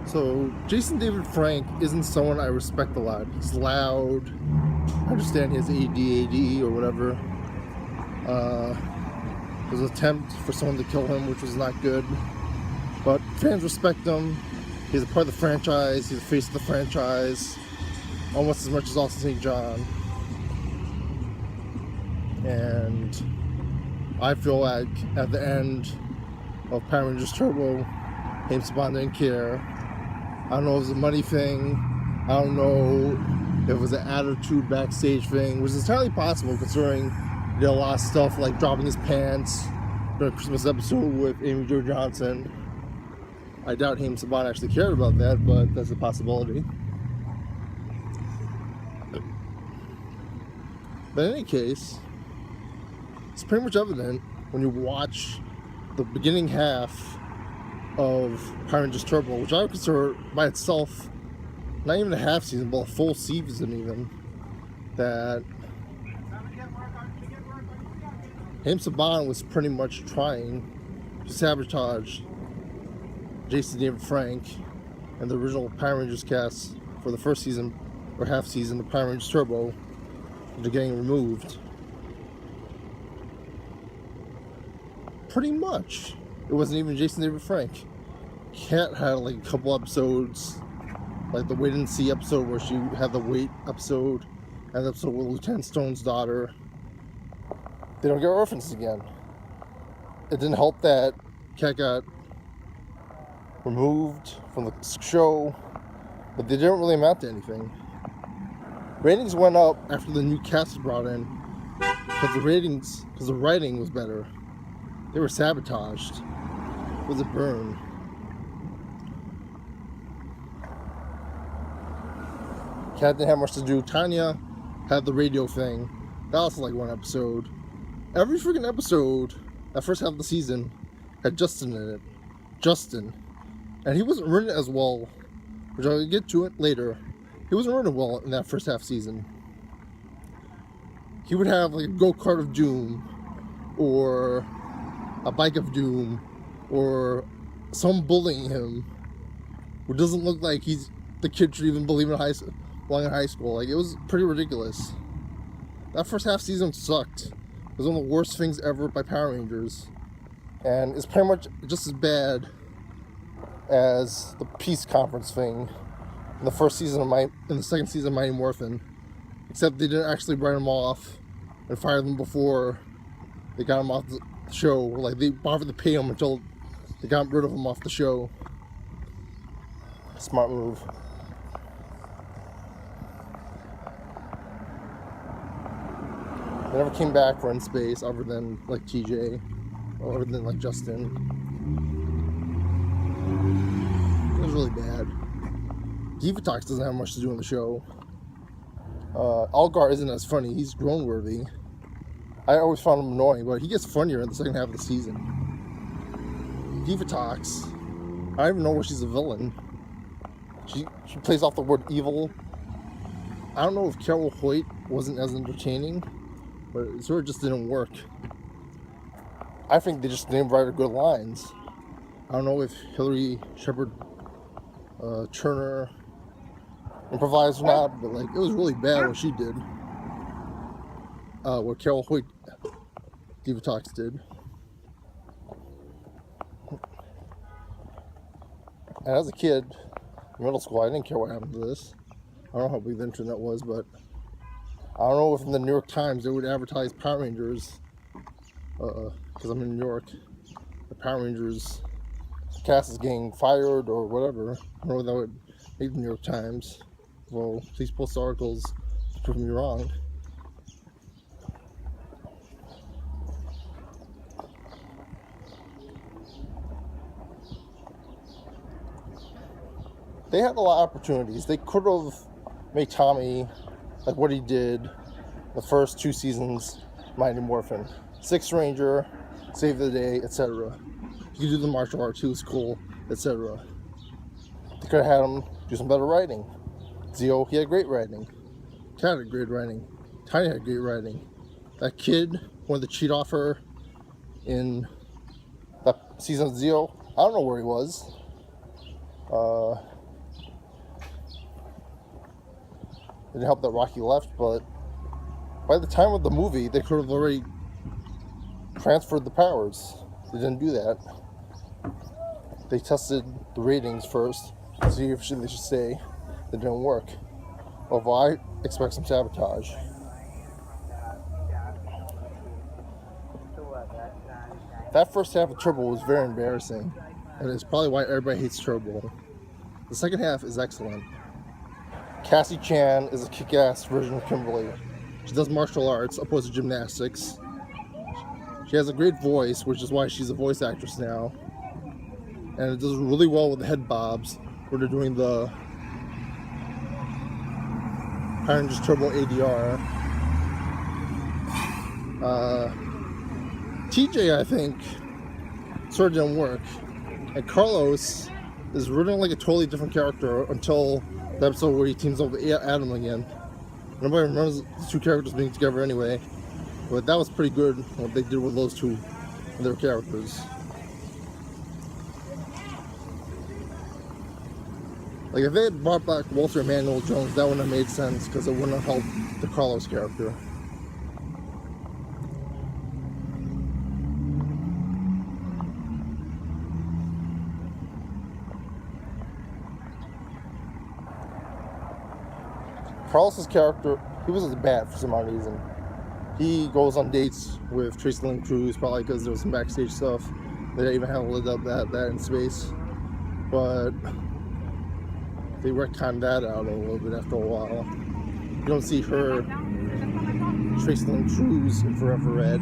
So, Jason David Frank isn't someone I respect a lot. He's loud. I understand he has ADD or whatever. There was an attempt for someone to kill him, which was not good. But fans respect him. He's a part of the franchise. He's the face of the franchise. Almost as much as Austin St. John. And I feel like at the end of Power Rangers Turbo, James Saban didn't care. I don't know if it was a money thing. I don't know if it was an attitude backstage thing, which is entirely possible considering he did a lot of stuff like dropping his pants during a Christmas episode with Amy Jo Johnson. I doubt James Saban actually cared about that, but that's a possibility. But in any case, it's pretty much evident when you watch the beginning half of Power Rangers Turbo, which I would consider by itself not even a half season, but a full season even, that James Saban was pretty much trying to sabotage Jason David Frank and the original Power Rangers cast for the first season or half season of Power Rangers Turbo. They're getting removed. Pretty much. It wasn't even Jason David Frank. Kat had like a couple episodes, like the Wait and See episode where she had the Wait episode, and the episode with Lieutenant Stone's daughter. They don't get references again. It didn't help that Kat got removed from the show, but they didn't really amount to anything. Ratings went up after the new cast was brought in because the writing was better. They were sabotaged. It was a burn. Kat didn't have much to do. Tanya had the radio thing. That was like one episode. Every freaking episode, that first half of the season, had Justin in it. Justin. And he wasn't written as well, which I'll get to it later. He wasn't written well in that first half season. He would have like a go-kart of doom, or a bike of doom, or someone bullying him who doesn't look like the kid should even believe in belong in high school. Like, it was pretty ridiculous. That first half season sucked. It was one of the worst things ever by Power Rangers, and it's pretty much just as bad as the peace conference thing in the first season in the second season of Mighty Morphin, except they didn't actually write them off and fire them before they got them off the show. Like, they offered to pay them until they got rid of them off the show. Smart move. They never came back for In Space other than like TJ, or other than like Justin. It was really bad. Divatox doesn't have much to do in the show. Algar isn't as funny. He's grown-worthy. I always found him annoying, but he gets funnier in the second half of the season. Divatox, I don't even know where she's a villain. She plays off the word evil. I don't know if Carol Hoyt wasn't as entertaining, but it sort of just didn't work. I think they just didn't write her good lines. I don't know if Hillary Shepard Turner improvised or not, but like, it was really bad what she did. What Carol Hoyt Divatox did. And as a kid in middle school, I didn't care what happened to this. I don't know how big the internet was, but I don't know if in the New York Times they would advertise Power Rangers, because I'm in New York, the Power Rangers cast is getting fired or whatever. I don't know if that would make the New York Times. Well, please post articles to prove me wrong. They had a lot of opportunities. They could have made Tommy like what he did the first two seasons, Mighty Morphin. Sixth Ranger, Save the Day, etc. He could do the martial arts, he was cool, etc. They could have had him do some better writing. Zio, he had great writing. Kat had great writing. Tiny had great writing. That kid wanted to cheat off her in that season of Zio. I don't know where he was. didn't help that Rocky left, but by the time of the movie, they could have already transferred the powers. They didn't do that. They tested the ratings first to see if they should stay. It didn't work. Although I expect some sabotage. That first half of Turbo was very embarrassing, and it's probably why everybody hates Turbo. The second half is excellent. Cassie Chan is a kick-ass version of Kimberly. She does martial arts opposed to gymnastics. She has a great voice, which is why she's a voice actress now. And it does really well with the head bobs, where they're doing the Power Rangers Turbo ADR. TJ, I think, sort of didn't work. And Carlos is running like a totally different character until the episode where he teams up with Adam again. Nobody remembers the two characters being together anyway. But that was pretty good, what they did with those two and their characters. Like, if they had brought back Walter Emmanuel Jones, that wouldn't have made sense, because it wouldn't have helped the Carlos character. Carlos's character, he wasn't bad for some odd reason. He goes on dates with Tracy Lynn Cruz, probably because there was some backstage stuff. They didn't even have to live up that in space. But they retconned that out a little bit after a while. You don't see her, Tracy Lynn Cruz, in Forever Red.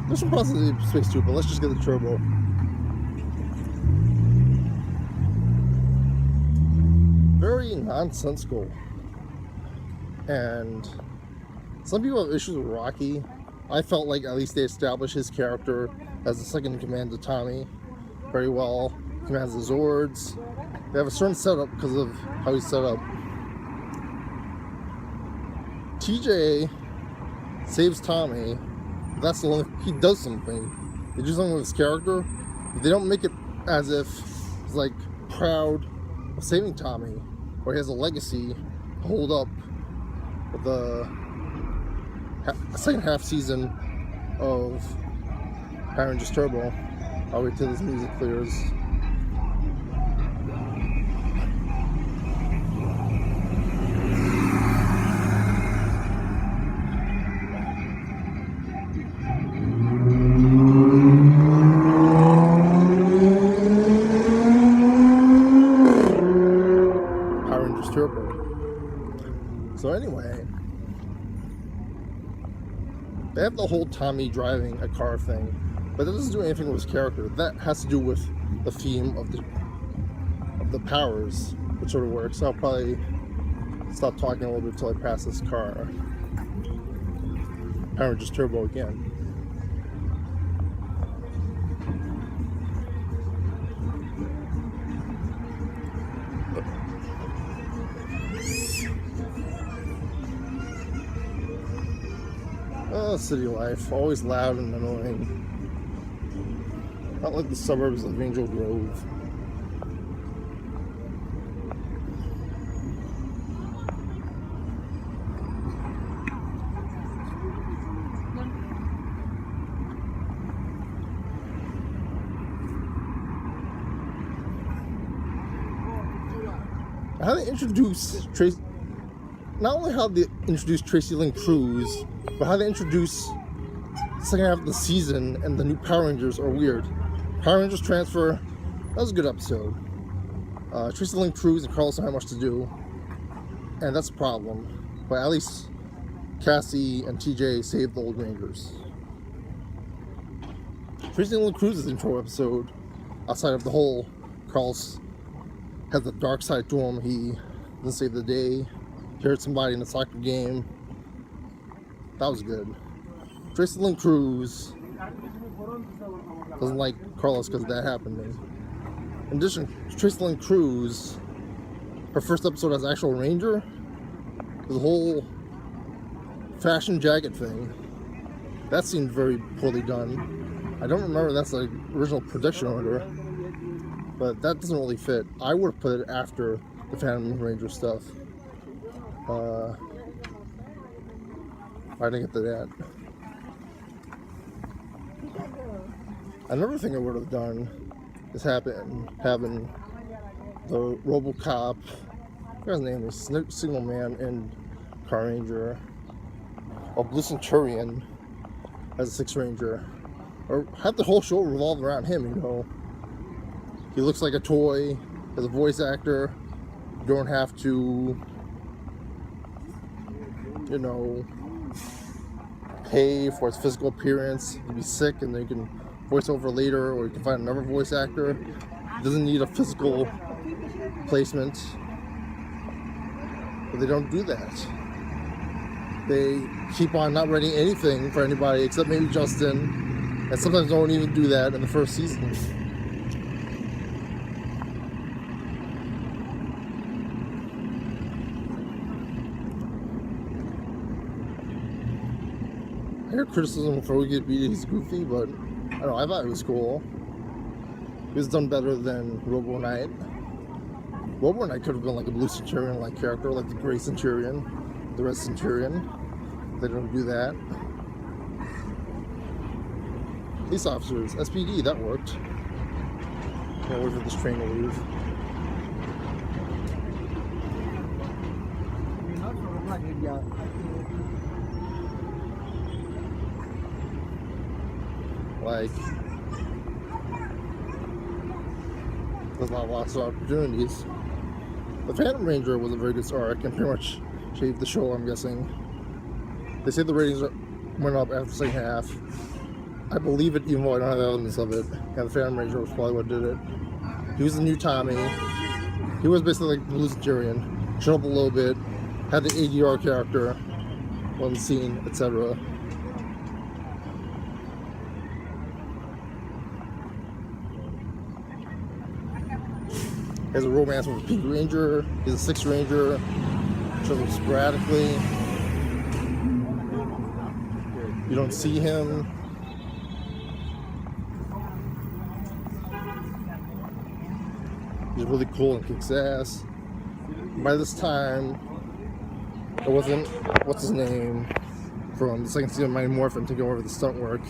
There's some positive space too, but let's just get the Turbo. Very nonsensical. And some people have issues with Rocky. I felt like at least they established his character as the second in command to Tommy very well. He commands the Zords. They have a certain setup because of how he's set up. TJ saves Tommy. That's the only, he does something. They do something with his character. They don't make it as if he's like proud of saving Tommy, or he has a legacy to hold up with the second half season of Power Rangers Turbo. I'll wait till this music clears. Power Rangers Turbo. So anyway, they have the whole Tommy driving a car thing, but that doesn't do anything with his character. That has to do with the theme of the powers, which sort of works. So I'll probably stop talking a little bit until I pass this car. Power Rangers Turbo again. Oh, city life, always loud and annoying. Not like the suburbs of Angel Grove. How they introduce Tracy, not only how they introduce Tracy Lynn Cruz, but how they introduce the second half of the season and the new Power Rangers are weird. Power Rangers transfer, that was a good episode. Tracy Lynn Cruz and Carlos don't have much to do, and that's a problem. But at least Cassie and TJ saved the old Rangers. Tracy Lynn Cruz's intro episode, outside of the whole Carlos has the dark side to him, he doesn't save the day, he hurt somebody in a soccer game. That was good. Tracy Lynn Cruz doesn't like Carlos because of that happening. In addition, Tracy Lynn Cruz, her first episode as actual Ranger, the whole fashion jacket thing, that seemed very poorly done. I don't remember that's the original production order, but that doesn't really fit. I would have put it after the Phantom Ranger stuff. I didn't get to that. Another thing I would have done is having the RoboCop, what's his name is, Signal Man and Car Ranger, or Blue Centurion as a Six Ranger, or have the whole show revolve around him. You know, he looks like a toy as a voice actor. You don't have to, you know, pay for his physical appearance. He'd be sick, and then you can voice over later, or you can find another voice actor. He doesn't need a physical placement, but they don't do that. They keep on not writing anything for anybody except maybe Justin, and sometimes don't even do that in the first season. I hear criticism for Wikipedia, he's goofy, but I don't know, I thought it was cool. He was done better than Robo Knight. Robo Knight could have been like a Blue Centurion-like character, like the Gray Centurion, the Red Centurion. They don't do that. Police officers, SPD, that worked. Can't wait for this train to leave. Like, there's not lots of opportunities. The Phantom Ranger was a very good arc and pretty much shaved the show, I'm guessing. They say the ratings went up after the second half. I believe it, even though I don't have evidence of it. Yeah, the Phantom Ranger was probably what did it. He was the new Tommy. He was basically like the Blue Centurion. Showed up a little bit, had the ADR character on the scene, etc. He has a romance with a Pink Ranger. He's a Six Ranger. Shows up sporadically. You don't see him. He's really cool and kicks ass. By this time, it wasn't, what's his name, from the second season of Mighty Morphin taking over the stunt work.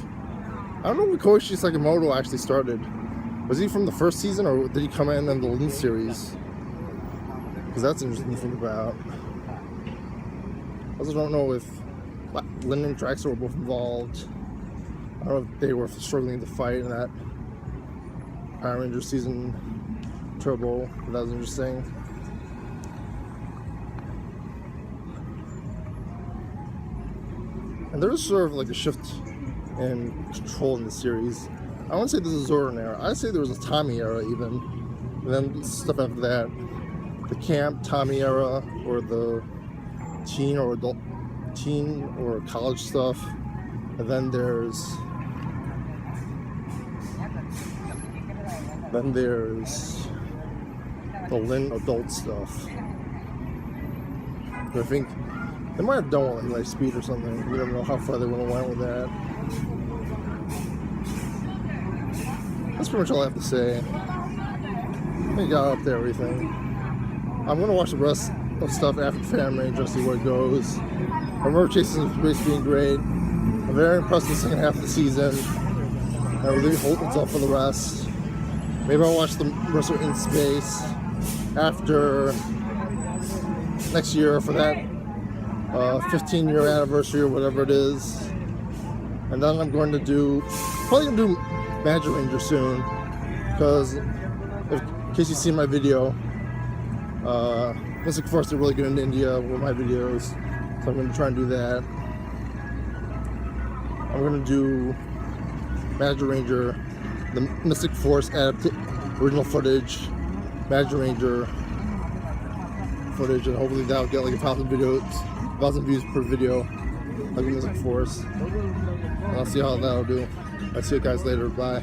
I don't know when Koichi Sakamoto actually started. Was he from the first season, or did he come in the Lin series? Because that's interesting to think about. I also don't know if Lin and Draxler were both involved. I don't know if they were struggling to fight in that Power Ranger season Turbo. That was interesting. And there was sort of like a shift in control in the series. I wouldn't say this is Zordon era. I'd say there was a Tommy era even. And then stuff after that. The camp Tommy era, or the teen or adult, teen or college stuff. And then there's the Lin adult stuff. I think they might have done one like Lightspeed or something. We don't know how far they would have went with that. That's pretty much all I have to say. I think I got up to everything. I'm gonna watch the rest of stuff after Phantom Ranger and see where it goes. I remember Chasing Space being great. I'm very impressed with the second half of the season. I really hope it's up for the rest. Maybe I'll watch the rest of In Space after next year for that 15-year anniversary or whatever it is. And then I'm going to probably gonna do Magic Ranger soon, because in case you've seen my video, Mystic Force did really good in India with my videos, so I'm going to try and do that. I'm going to do Magic Ranger, the Mystic Force original footage, Magic Ranger footage, and hopefully that'll get like 1,000 views per video, like Mystic Force. And I'll see how that'll do. I'll see you guys later. Bye.